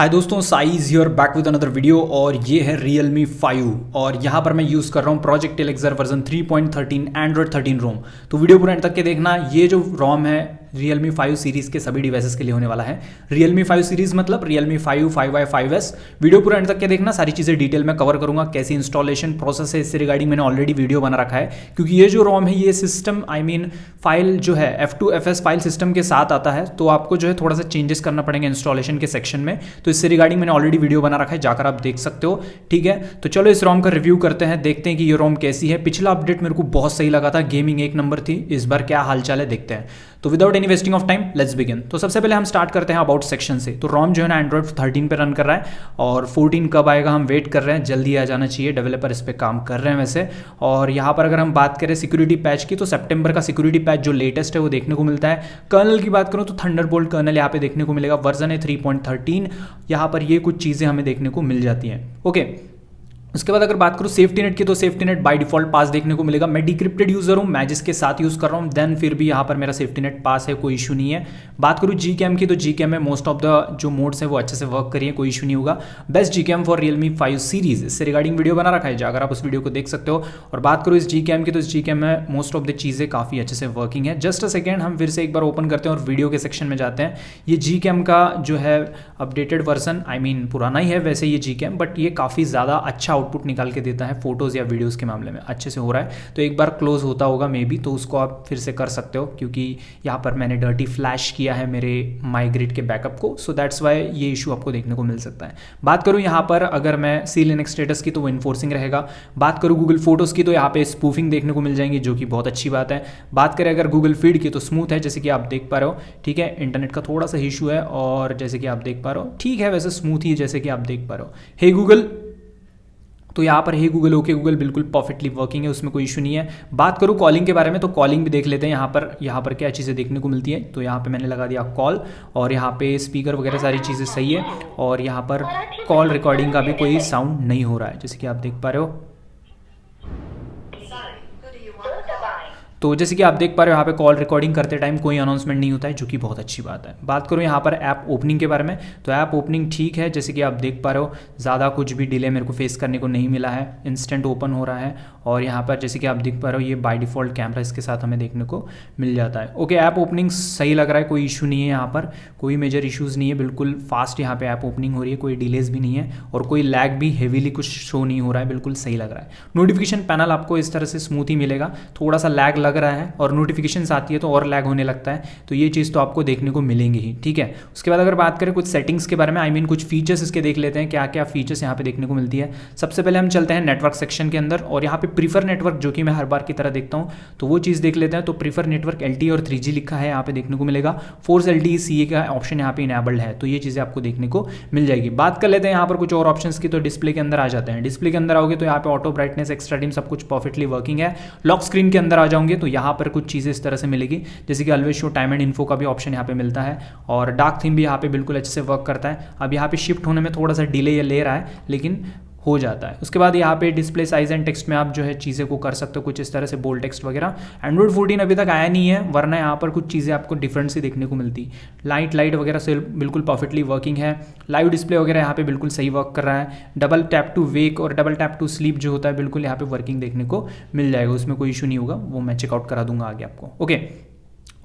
हाय दोस्तों, size hear back with another video. और ये है Realme 5 और यहाँ पर मैं यूज़ कर रहा हूँ प्रोजेक्ट एलेक्सर वर्जन 3.13 एंड्रॉयड 13 रोम। तो वीडियो पूरा एंड तक के देखना। ये जो रोम है Realme 5 सीरीज़ के सभी डिवाइसेस के लिए होने वाला है। Realme 5 सीरीज़ मतलब Realme 5, 5i, 5s। वीडियो पूरा एंड तक के देखना, सारी चीज़ें डिटेल में कवर करूँगा। कैसी इंस्टॉलेशन प्रोसेस है इससे रिगार्डिंग मैंने ऑलरेडी वीडियो बना रखा है, क्योंकि ये जो रोम है ये सिस्टम फाइल जो है F2FS फाइल सिस्टम के साथ आता है, तो आपको जो है थोड़ा सा चेंजेस करना पड़ेगा इंस्टॉलेशन के सेक्शन में। तो इससे रिगार्डिंग मैंने ऑलरेडी वीडियो बना रखा है, जाकर आप देख सकते हो। ठीक है, तो चलो इस रोम का रिव्यू करते हैं, देखते हैं कि ये रोम कैसी है। पिछला अपडेट मेरे को बहुत सही लगा था, गेमिंग एक नंबर थी। इस बार क्या हालचाल है देखते हैं। तो without any wasting of time let's begin. तो सबसे पहले हम स्टार्ट करते हैं अबाउट सेक्शन से। तो रोम जो है ना एंड्रॉइड 13 पे रन कर रहा है और 14 कब आएगा हम वेट कर रहे हैं, जल्दी आ जाना चाहिए। डेवलपर इस पर काम कर रहे हैं वैसे। और यहाँ पर अगर हम बात करें सिक्योरिटी पैच की, तो सितंबर का सिक्योरिटी पैच जो लेटेस्ट है वो देखने को मिलता है। कर्नल की बात करूँ तो थंडरबोल्ट कर्नल यहाँ पे देखने को मिलेगा। वर्जन है 3.13। यहाँ पर ये कुछ चीज़ें हमें देखने को मिल जाती हैं। ओके, उसके बाद अगर बात करूँ सेफ्टी नेट की, तो सेफ्टी नेट बाय डिफॉल्ट पास देखने को मिलेगा। मैं डिक्रिप्टेड यूजर हूँ, मैं जिसके साथ यूज़ कर रहा हूँ, देन फिर भी यहाँ पर मेरा सेफ्टी नेट पास है, कोई इशू नहीं है। बात करूँ जी कैम की, तो जी कैम में मोस्ट ऑफ द जो मोड्स है वो अच्छे से वर्क करिए, कोई इशू नहीं होगा। Best G cam for Realme 5 series, इससे रिगार्डिंग वीडियो बना रखा है, जाकर आप उस वीडियो को देख सकते हो। और बात करूँ इस जी कैम की, तो इस जी कैम में मोस्ट ऑफ द चीज़ें काफ़ी अच्छे से वर्किंग है। जस्ट अ सेकेंड, हम फिर से एक बार ओपन करते हैं और वीडियो के सेक्शन में जाते हैं। ये जी कैम का जो है अपडेटेड वर्जन, पुराना ही है वैसे ये जी कैम, बट ये काफ़ी ज़्यादा अच्छा आउटपुट निकाल के देता है फोटोज़ या वीडियोज़ के मामले में, अच्छे से हो रहा है। तो एक बार क्लोज होता होगा मे बी, तो उसको आप फिर से कर सकते हो, क्योंकि यहाँ पर मैंने डर्टी फ्लैश किया है मेरे माइग्रेट के बैकअप को, सो दैट्स वाई ये इशू आपको देखने को मिल सकता है। बात करूँ यहाँ पर अगर मैं सी लिनक्स स्टेटस की, तो वो इन्फोर्सिंग रहेगा। बात करूँ गूगल फोटोज़ की, तो यहाँ पे स्पूफिंग देखने को मिल जाएंगी, जो कि बहुत अच्छी बात है। बात करें अगर गूगल फीड की, तो स्मूथ है, जैसे कि आप देख पा रहे हो। ठीक है, इंटरनेट का थोड़ा सा इशू है और जैसे कि आप देख पा रहे हो ठीक है, वैसे स्मूथ ही है जैसे कि आप देख पा रहे हो। हे गूगल, तो यहाँ पर हे गूगल, ओके गूगल बिल्कुल परफेक्टली वर्किंग है, उसमें कोई इशू नहीं है। बात करूँ कॉलिंग के बारे में, तो कॉलिंग भी देख लेते हैं यहाँ पर क्या चीज़ें देखने को मिलती है। तो यहाँ पे मैंने लगा दिया कॉल, और यहाँ पे स्पीकर वगैरह सारी चीज़ें सही है। और यहाँ पर कॉल रिकॉर्डिंग का भी कोई साउंड नहीं हो रहा है, जैसे कि आप देख पा रहे हो। तो जैसे कि आप देख पा रहे हो यहाँ पे कॉल रिकॉर्डिंग करते टाइम कोई अनाउंसमेंट नहीं होता है, जो कि बहुत अच्छी बात है। बात करूँ यहाँ पर ऐप ओपनिंग के बारे में, तो ऐप ओपनिंग ठीक है, जैसे कि आप देख पा रहे हो। ज़्यादा कुछ भी डिले मेरे को फेस करने को नहीं मिला है, इंस्टेंट ओपन हो रहा है। और यहाँ पर जैसे कि आप देख पा रहे हो ये बाय डिफ़ॉल्ट कैमरा इसके साथ हमें देखने को मिल जाता है। ओके, ऐप ओपनिंग सही लग रहा है, कोई इशू नहीं है, यहाँ पर कोई मेजर इशूज़ नहीं है, बिल्कुल फास्ट यहाँ पे ऐप ओपनिंग हो रही है, कोई डिलेज भी नहीं है और कोई लैग भी हेवीली कुछ शो नहीं हो रहा है, बिल्कुल सही लग रहा है। नोटिफिकेशन पैनल आपको इस तरह से स्मूथ ही मिलेगा, थोड़ा सा लैग लग रहा है और नोटिफिकेशंस आती है तो और लैग होने लगता है, तो ये चीज़ तो आपको देखने को मिलेंगी ही। ठीक है, उसके बाद अगर बात करें कुछ सेटिंग्स के बारे में, कुछ फीचर्स इसके देख लेते हैं, क्या क्या फीचर्स यहाँ पे देखने को मिलती है। सबसे पहले हम चलते हैं नेटवर्क सेक्शन के अंदर, और यहाँ पे प्रीफर नेटवर्क, जो कि मैं हर बार की तरह देखता हूँ, तो वो चीज़ देख लेते हैं। तो प्रीफर नेटवर्क LTE और 3G लिखा है यहाँ पे देखने को मिलेगा। फोर्स LTE CA का ऑप्शन यहाँ पे इनेबल्ड है, तो ये चीज़ें आपको देखने को मिल जाएगी। बात कर लेते हैं यहाँ पर कुछ और ऑप्शंस की, तो डिस्प्ले के अंदर आ जाते हैं। डिस्प्ले के अंदर आओगे तो यहाँ पे ऑटो ब्राइटनेस, एक्स्ट्रा डिम सब कुछ परफेक्टली वर्किंग है। लॉक स्क्रीन के अंदर आ जाओगे तो यहाँ पर कुछ चीज़ें इस तरह से मिलेगी, जैसे कि always show time and info का भी ऑप्शन यहाँ पे मिलता है, और डार्क थीम भी यहाँ पे बिल्कुल अच्छे से वर्क करता है। अब यहाँ पे शिफ्ट होने में थोड़ा सा डिले ये ले रहा है, लेकिन हो जाता है। उसके बाद यहाँ पे डिस्प्ले साइज एंड टेक्स्ट में आप जो है चीज़ें को कर सकते हो, कुछ इस तरह से बोल्ड टेक्स्ट वगैरह। एंड्रॉइड 14 अभी तक आया नहीं है, वरना यहाँ पर कुछ चीज़ें आपको डिफरेंट सी देखने को मिलती। लाइट वगैरह से बिल्कुल परफेक्टली वर्किंग है। लाइव डिस्प्ले वगैरह यहाँ पे बिल्कुल सही वर्क कर रहा है। डबल टैप टू वेक और डबल टैप टू स्लीप जो होता है बिल्कुल यहाँ पे वर्किंग देखने को मिल जाएगा, उसमें कोई इशू नहीं होगा, वो मैं चेकआउट करा दूंगा आगे आपको। ओके,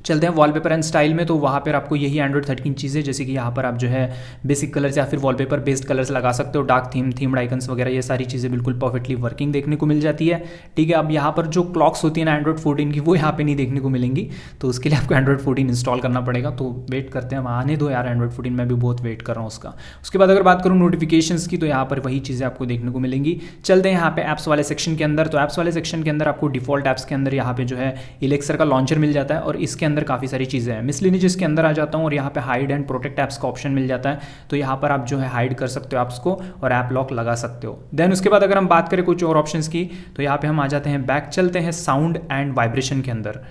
चलते हैं वॉलपेपर एंड स्टाइल में, तो वहाँ पर आपको यही एंड्रॉइड 13 चीज़ें, जैसे कि यहाँ पर आप जो है बेसिक कलर्स या फिर वॉलपेपर बेस्ड कलर्स लगा सकते हो, डार्क थीम्ड आइकन्स वगैरह, ये सारी चीज़ें बिल्कुल परफेक्टली वर्किंग देखने को मिल जाती है। ठीक है, अब यहाँ पर जो क्लॉक्स होती है ना एंड्रॉइड 14 की, वो यहाँ पे नहीं देखने को मिलेंगी, तो उसके लिए आपको एंड्रॉइड 14 इंस्टॉल करना पड़ेगा। तो वेट करते हैं, आने दो यार एंड्रॉइड 14, मैं भी बहुत वेट कर रहा हूँ उसका। उसके बाद अगर बात करूँ नोटिफिकेशंस की, तो यहाँ पर वही चीज़ें आपको देखने को मिलेंगी। चलते हैं यहाँ पे ऐप्स वाले सेक्शन के अंदर, तो ऐप्स वाले सेक्शन के अंदर आपको डिफॉल्ट ऐप्स के अंदर यहाँ पे जो है एलेक्सर का लॉन्चर मिल जाता है, और इसके अंदर काफ़ी सारी चीज़ें हैं। मिसलिनियस के अंदर आ जाता हूँ और यहाँ पे हाइड एंड प्रोटेक्ट ऐप्स का ऑप्शन मिल जाता है, तो यहाँ पर आप जो है हाइड कर सकते हो ऐप्स को और ऐप लॉक लगा सकते हो। देन उसके बाद अगर हम बात करें कुछ और ऑप्शंस की, तो यहाँ पे हम आ जाते हैं बैक, चलते हैं साउंड एंड वाइब्रेशन के अंदर।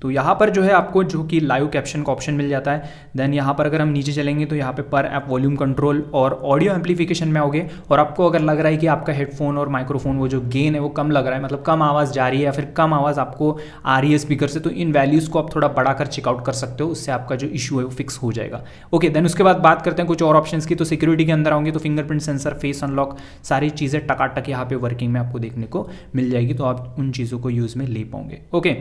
तो यहाँ पर जो है आपको जो कि लाइव कैप्शन का ऑप्शन मिल जाता है। देन यहाँ पर अगर हम नीचे चलेंगे तो यहाँ पे पर ऐप वॉल्यूम कंट्रोल और ऑडियो एम्पलीफिकेशन में आओगे, और आपको अगर लग रहा है कि आपका हेडफोन और माइक्रोफोन वो जो गेन है वो कम लग रहा है, मतलब कम आवाज़ जा रही है या फिर कम आवाज़ आपको आ रही है स्पीकर से, तो इन वैल्यूज़ को आप थोड़ा बढ़ाकर चेकआउट कर सकते हो, उससे आपका जो इशू है वो फिक्स हो जाएगा। ओके, देन उसके बाद बात करते हैं कुछ और ऑप्शंस की। तो सिक्योरिटी के अंदर आओगे तो फिंगरप्रिंट सेंसर, फेस अनलॉक, सारी चीज़ें टकाटक यहाँ पे वर्किंग में आपको देखने को मिल जाएगी, तो आप उन चीज़ों को यूज़ में ले पाओगे। ओके,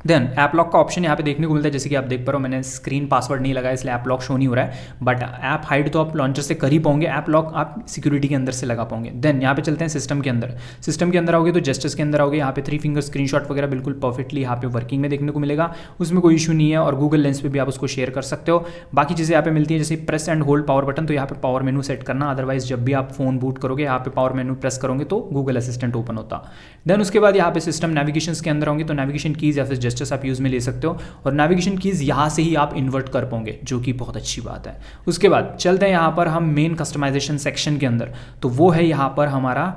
देन ऐप लॉक का ऑप्शन यहाँ पे देखने को मिलता है, जैसे कि आप देख पा रहे हो मैंने स्क्रीन पासवर्ड नहीं लगाया इसलिए ऐप लॉक शो नहीं हो रहा है, बट ऐप हाइड तो आप लॉन्चर से कर ही पाओगे, ऐप लॉक आप सिक्योरिटी के अंदर से लगा पाओगे। देन यहाँ पे चलते हैं सिस्टम के अंदर। सिस्टम के अंदर आओगे तो जेस्चर्स के अंदर आओगे, यहाँ पे 3 फिंगर स्क्रीनशॉट वगैरह बिल्कुल परफेक्टली यहाँ पे वर्किंग में देखने को मिलेगा, उसमें कोई इशू नहीं है, और गूगल लेंस पे भी आप उसको शेयर कर सकते हो। बाकी चीज़ें यहाँ पे मिलती है, जैसे press and hold power button, तो यहाँ पे पावर मेनू सेट करना, अदरवाइज जब भी आप फोन बूट करोगे यहाँ पे पावर मेनू प्रेस करोगे तो गूगल असिस्टेंट ओपन होता। देन उसके बाद यहाँ पे सिस्टम नेविगेशन के अंदर होंगे तो नेविगेशन कीज या फिर जेस्चर्स आप यूज़ में ले सकते हो, और नेविगेशन कीज यहाँ से ही आप इन्वर्ट कर पाओगे, जो कि बहुत अच्छी बात है। उसके बाद चलते हैं यहाँ पर हम मेन कस्टमाइजेशन सेक्शन के अंदर, तो वो है यहाँ पर हमारा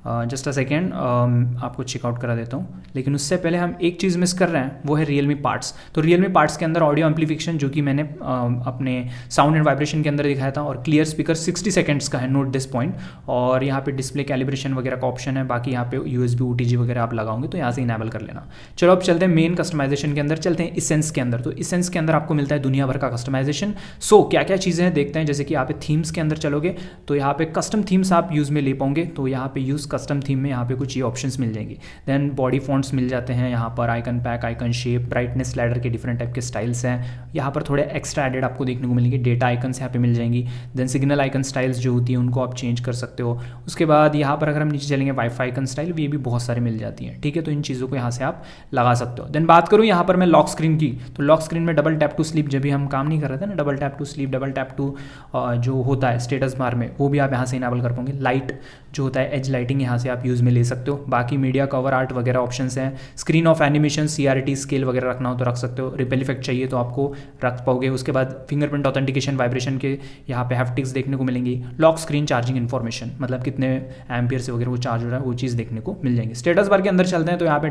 जस्ट अ सेकेंड, आपको चेकआउट करा देता हूँ, लेकिन उससे पहले हम एक चीज़ मिस कर रहे हैं, वो है रियलमी पार्ट्स। तो रियलमी पार्ट्स के अंदर ऑडियो एम्पलीफिकेशन, जो कि मैंने अपने साउंड एंड वाइब्रेशन के अंदर दिखाया था, और क्लियर स्पीकर 60 सेकंड्स का है, नोट दिस पॉइंट, और यहाँ पे डिस्प्ले कैलिब्रेशन वगैरह का ऑप्शन है। बाकी यहाँ पे USB OTG वगैरह आप लगाओगे तो यहाँ से इनेबल कर लेना। चलो अब चलते हैं मेन कस्टमाइजेशन के अंदर, चलते हैं इसेंस के अंदर। तो इसेंस के अंदर आपको मिलता है दुनिया भर का कस्टमाइजेशन। सो क्या क्या चीज़ें हैं देखते हैं, जैसे कि यहाँ पे थीम्स के अंदर चलोगे तो यहाँ पे कस्टम थीम्स आप यूज़ में ले पाओगे, तो यहाँ पे यूज़ कस्टम थीम में यहाँ पे कुछ ये ऑप्शंस मिल जाएंगी। देन बॉडी फॉन्ट्स मिल जाते हैं, यहाँ पर icon pack, icon shape, brightness slider के डिफरेंट टाइप के स्टाइल्स हैं, यहाँ पर थोड़े एक्स्ट्रा एडेड आपको देखने को मिलेंगे। डेटा आइकन्स यहाँ पे मिल जाएंगी। देन सिग्नल आइकन स्टाइल्स जो होती है उनको आप चेंज कर सकते हो। उसके बाद यहाँ पर अगर हम नीचे चलेंगे वाईफाई आइकन स्टाइल, ये भी बहुत सारी मिल जाती हैं, ठीक है, तो इन चीज़ों को यहाँ से आप लगा सकते हो। देन बात करूँ यहाँ पर मैं लॉक स्क्रीन की, तो लॉक स्क्रीन में डबल टैप टू स्लीप, जब भी हम काम नहीं कर रहे थे ना, double tap to sleep, double tap to जो होता है स्टेटस बार में, वो भी आप यहाँ से इनेबल कर पाओगे। लाइट जो होता है एज लाइटिंग, यहाँ से आप यूज़ में ले सकते हो। बाकी मीडिया कवर आर्ट वगैरह ऑप्शंस हैं। Screen of animation, CRT scale वगैरह रखना हो तो रख सकते हो। रिपेल इफेक्ट चाहिए तो आपको रख पाओगे। उसके बाद फिंगरप्रिंट ऑथेंटिकेशन, वाइब्रेशन के यहाँ पे हैप्टिक्स देखने को मिलेंगी। लॉक स्क्रीन चार्जिंग इन्फॉर्मेशन, मतलब कितने एम्पियर से वगैरह वो चार्ज हो रहा है, वो चीज़ देखने को मिल जाएंगी। स्टेटस बार के अंदर चलते हैं तो यहाँ पे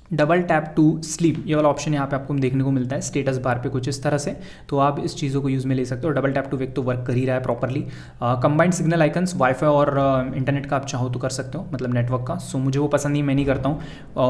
डबल टैप टू स्लीप, ये वाला ऑप्शन यहाँ पे आपको देखने को मिलता है स्टेटस बार पे कुछ इस तरह से, तो आप इस चीज़ों को यूज़ में ले सकते हो। डबल टैप टू वेक तो वर्क कर ही रहा है properly. Combined signal icons, wifi और इंटरनेट का आप चाहो तो कर सकते हो, मतलब नेटवर्क का। सो मुझे वो पसंद नहीं, मैं नहीं करता हूँ।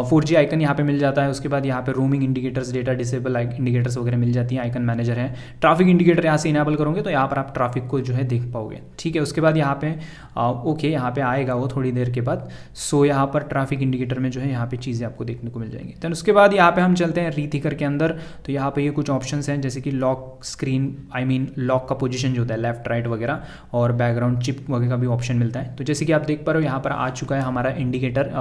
4G आइकन यहाँ पे मिल जाता है। उसके बाद यहाँ पे roaming indicators, data disable indicators वगैरह मिल जाती है। आइकन मैनेजर है। ट्रैफिक इंडिकेटर यहाँ से इनेबल करोगे तो यहाँ पर आप ट्रैफिक को जो है देख पाओगे, ठीक है। उसके बाद यहाँ पे ओके, यहाँ पे आएगा वो थोड़ी देर के बाद। सो यहाँ पर ट्रैफिक इंडिकेटर में जो है यहाँ पे चीज़ें आपको देखने को मिल जाएंगी। देन उसके बाद यहाँ पे हम चलते हैं रीथिकर के अंदर, तो यहाँ पे ये कुछ ऑप्शंस हैं, जैसे कि लॉक स्क्रीन, लॉक का पोजीशन जो होता है लेफ्ट राइट वगैरह, और बैकग्राउंड चिप वगैरह का भी ऑप्शन मिलता है। तो जैसे कि आप देख पा रहे हो यहाँ पर आ चुका है हमारा इंडिकेटर,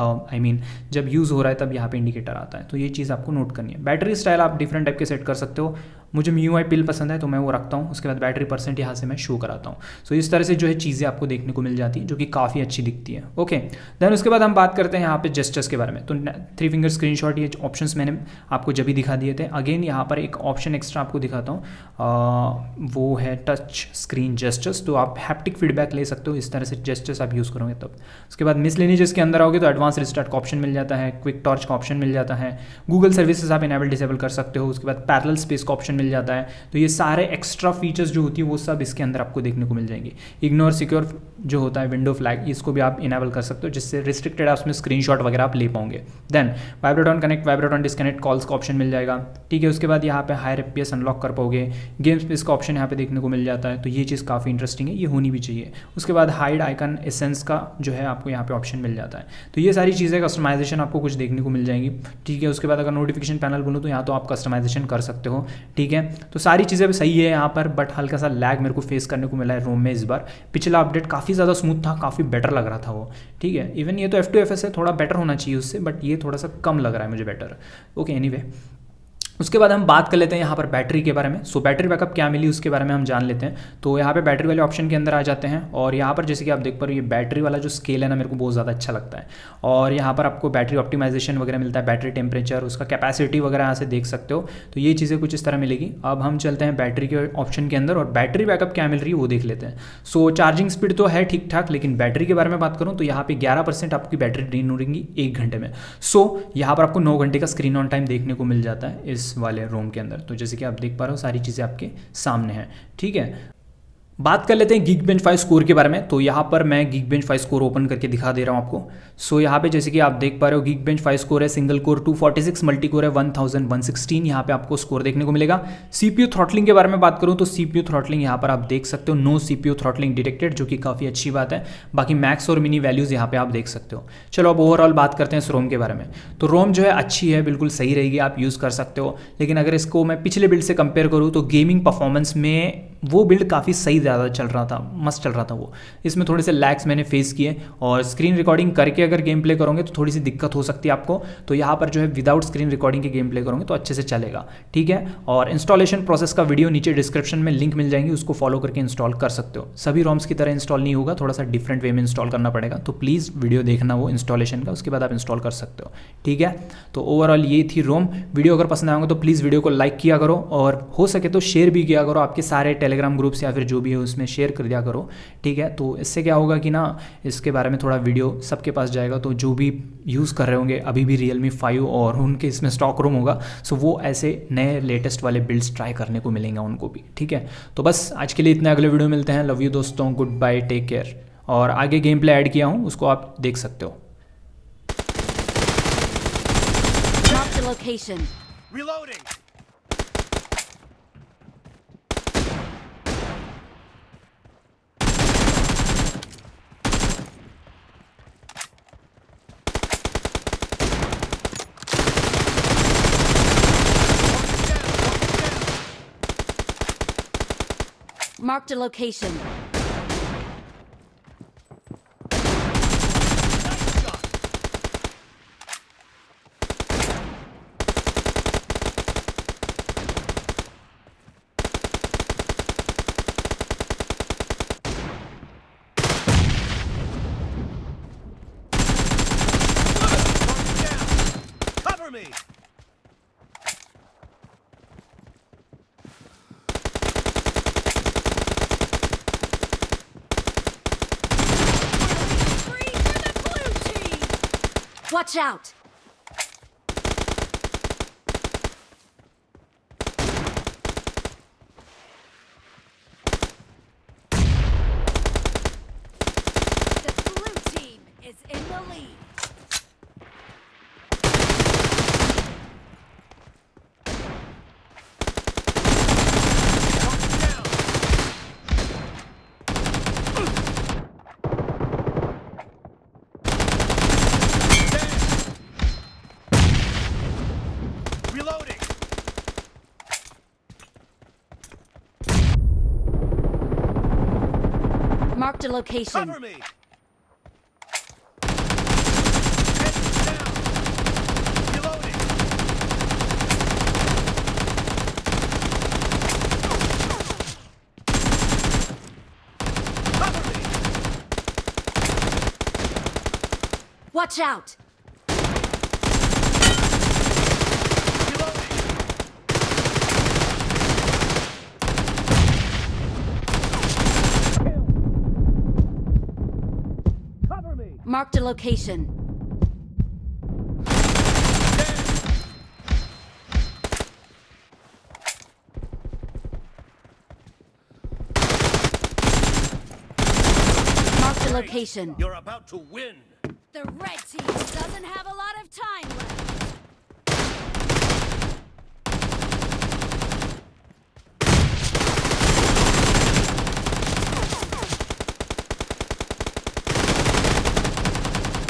जब यूज़ हो रहा है तब यहाँ पे इंडिकेटर आता है, तो ये चीज़ आपको नोट करनी है। बैटरी स्टाइल आप डिफरेंट टाइप के सेट कर सकते हो। मुझे MIUI पिल पसंद है तो मैं वो रखता हूँ। उसके बाद बैटरी % यहाँ से मैं शो कराता हूँ। सो इस तरह से जो है चीज़ें आपको देखने को मिल जाती है, जो कि काफ़ी अच्छी दिखती है। ओके, देन उसके बाद हम बात करते हैं यहाँ पे जेस्चर्स के बारे में। तो 3 फिंगर स्क्रीनशॉट, ये ऑप्शंस मैंने आपको जब भी दिखा दिए थे। अगेन यहाँ पर एक ऑप्शन एक्स्ट्रा आपको दिखाता हूँ, वो है टच स्क्रीन जेस्चर्स, तो आप हैप्टिक फीडबैक ले सकते हो। इस तरह से जेस्चर्स आप यूज़ करोगे तब। उसके बाद मिसलेनियस के अंदर आओगे तो एडवांस रिस्टार्ट का ऑप्शन मिल जाता है, क्विक टॉर्च का ऑप्शन मिल जाता है, गूगल सर्विसेज आप इनेबल डिसेबल कर सकते हो। उसके बाद पैरेलल स्पेस का ऑप्शन मिल जाता है। तो ये सारे एक्स्ट्रा फीचर्स जो होती है वो सब इसके अंदर आपको देखने को मिल जाएंगे। इग्नोर सिक्योर जो होता है विंडो फ्लैग, इसको भी आप इनेबल कर सकते हो, जिससे रिस्ट्रिक्टेड ऐप्स में स्क्रीनशॉट वगैरह आप ले पाओगे। Then vibrate on connect, vibrate on disconnect calls का ऑप्शन मिल जाएगा, ठीक है। उसके बाद यहाँ पे हायर FPS अनलॉक कर पाओगे। गेम स्पेस का ऑप्शन यहाँ पे देखने को मिल जाता है, तो ये चीज़ काफ़ी इंटरेस्टिंग है, ये होनी भी चाहिए। उसके बाद हाइड आइकन एसेंस का जो है आपको यहाँ पे ऑप्शन मिल जाता है। तो ये सारी चीज़ें कस्टमाइजेशन आपको कुछ देखने को मिल जाएंगी, ठीक है। उसके बाद अगर नोटिफिकेशन पैनल बोलूँ तो यहाँ तो आप कस्टमाइजेशन कर सकते हो, ठीक है। तो सारी चीज़ें सही है यहाँ पर, बट हल्का सा लैग मेरे को फेस करने को मिला है रोम में इस बार। पिछला अपडेट काफ़ी ज़्यादा स्मूथ था, काफ़ी बेटर लग रहा था वो, ठीक है। इवन ये तो F2FS है, थोड़ा बेटर होना चाहिए उससे, बट ये थोड़ा सा कम लग रहा है मुझे बेटर। ओके, एनीवे उसके बाद हम बात कर लेते हैं यहाँ पर बैटरी के बारे में। सो बैटरी बैकअप क्या मिली उसके बारे में हम जान लेते हैं। तो यहाँ पे बैटरी वाले ऑप्शन के अंदर आ जाते हैं और यहाँ पर जैसे कि आप देख पा रहे हो ये बैटरी वाला जो स्केल है ना मेरे को बहुत ज़्यादा अच्छा लगता है। और यहाँ पर आपको बैटरी ऑप्टिमाइजेशन वगैरह मिलता है, बैटरी टेम्परेचर, उसका कैपेसिटी वगैरह यहाँ से देख सकते हो। तो ये चीज़ें कुछ इस तरह मिलेगी। अब हम चलते हैं बैटरी के ऑप्शन के अंदर और बैटरी बैकअप क्या मिल रही है वो देख लेते हैं। सो चार्जिंग स्पीड तो है ठीक ठाक, लेकिन बैटरी के बारे में बात करूँ तो यहाँ पे 11% आपकी बैटरी ड्रेन हो रही 1 घंटे में। सो यहाँ पर आपको 9 घंटे का स्क्रीन ऑन टाइम देखने को मिल जाता है इस वाले रोम के अंदर। तो जैसे कि आप देख पा रहे हो सारी चीज़ें आपके सामने हैं, ठीक है। बात कर लेते हैं Geekbench 5 स्कोर के बारे में। तो यहाँ पर मैं Geekbench 5 स्कोर ओपन करके दिखा दे रहा हूँ आपको। सो यहाँ पे जैसे कि आप देख पा रहे हो Geekbench 5 स्कोर है सिंगल कोर 246, मल्टी कोर है 1116 यहाँ पे आपको स्कोर देखने को मिलेगा। CPU थ्रॉटलिंग के बारे में बात करूँ तो CPU थ्रॉटलिंग यहाँ पर आप देख सकते हो, नो CPU थ्रॉटलिंग डिटेक्टेड, जो कि काफ़ी अच्छी बात है। बाकी मैक्स और मिनी वैल्यूज़ यहाँ पे आप देख सकते हो। चलो अब ओवरऑल बात करते हैं इस रोम के बारे में। तो रोम जो है अच्छी है, बिल्कुल सही रहेगी, आप यूज़ कर सकते हो। लेकिन अगर इसको मैं पिछले बिल्ड से कंपेयर करूँ तो गेमिंग परफॉर्मेंस में वो बिल्ड काफ़ी सही ज़्यादा चल रहा था, मस्त चल रहा था वो। इसमें थोड़े से लैग्स मैंने फेस किए और स्क्रीन रिकॉर्डिंग करके अगर गेम प्ले करोगे तो थोड़ी सी दिक्कत हो सकती है आपको। तो यहाँ पर जो है विदाउट स्क्रीन रिकॉर्डिंग के गेम प्ले करोगे तो अच्छे से चलेगा, ठीक है। और इंस्टॉलेशन प्रोसेस का वीडियो नीचे डिस्क्रिप्शन में लिंक मिल जाएंगी, उसको फॉलो करके इंस्टॉल कर सकते हो। सभी रोम्स की तरह इंस्टॉल नहीं होगा, थोड़ा सा डिफरेंट वे में इंस्टॉल करना पड़ेगा। तो प्लीज़ वीडियो देखना वो इंस्टॉलेशन का, उसके बाद आप इंस्टॉल कर सकते हो, ठीक है। तो ओवरऑल ये थी रोम। वीडियो अगर पसंद आएगा तो प्लीज़ वीडियो को लाइक किया करो और हो सके तो शेयर भी किया करो, आपके सारे टेलीग्राम ग्रुप्स या फिर जो भी है उसमें शेयर कर दिया करो, ठीक है। तो इससे क्या होगा कि ना इसके बारे में थोड़ा वीडियो सबके पास जाएगा, तो जो भी यूज़ कर रहे होंगे अभी भी Realme 5 और उनके इसमें स्टॉक रूम होगा, सो वो ऐसे नए लेटेस्ट वाले बिल्ड्स ट्राई करने को मिलेंगे उनको भी, ठीक है। तो बस आज के लिए इतना, अगले वीडियो मिलते हैं। लव यू दोस्तों, गुड बाय, टेक केयर। और आगे गेम प्ले ऐड किया हूँ, उसको आप देख सकते हो। Marked a location. Cover me! Watch out! The blue team is in the lead. Marked a location. Cover me! Reloading! Cover me! Watch out! Marked a location. Marked a location. You're about to win. The red team doesn't have a lot of time left.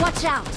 Watch out!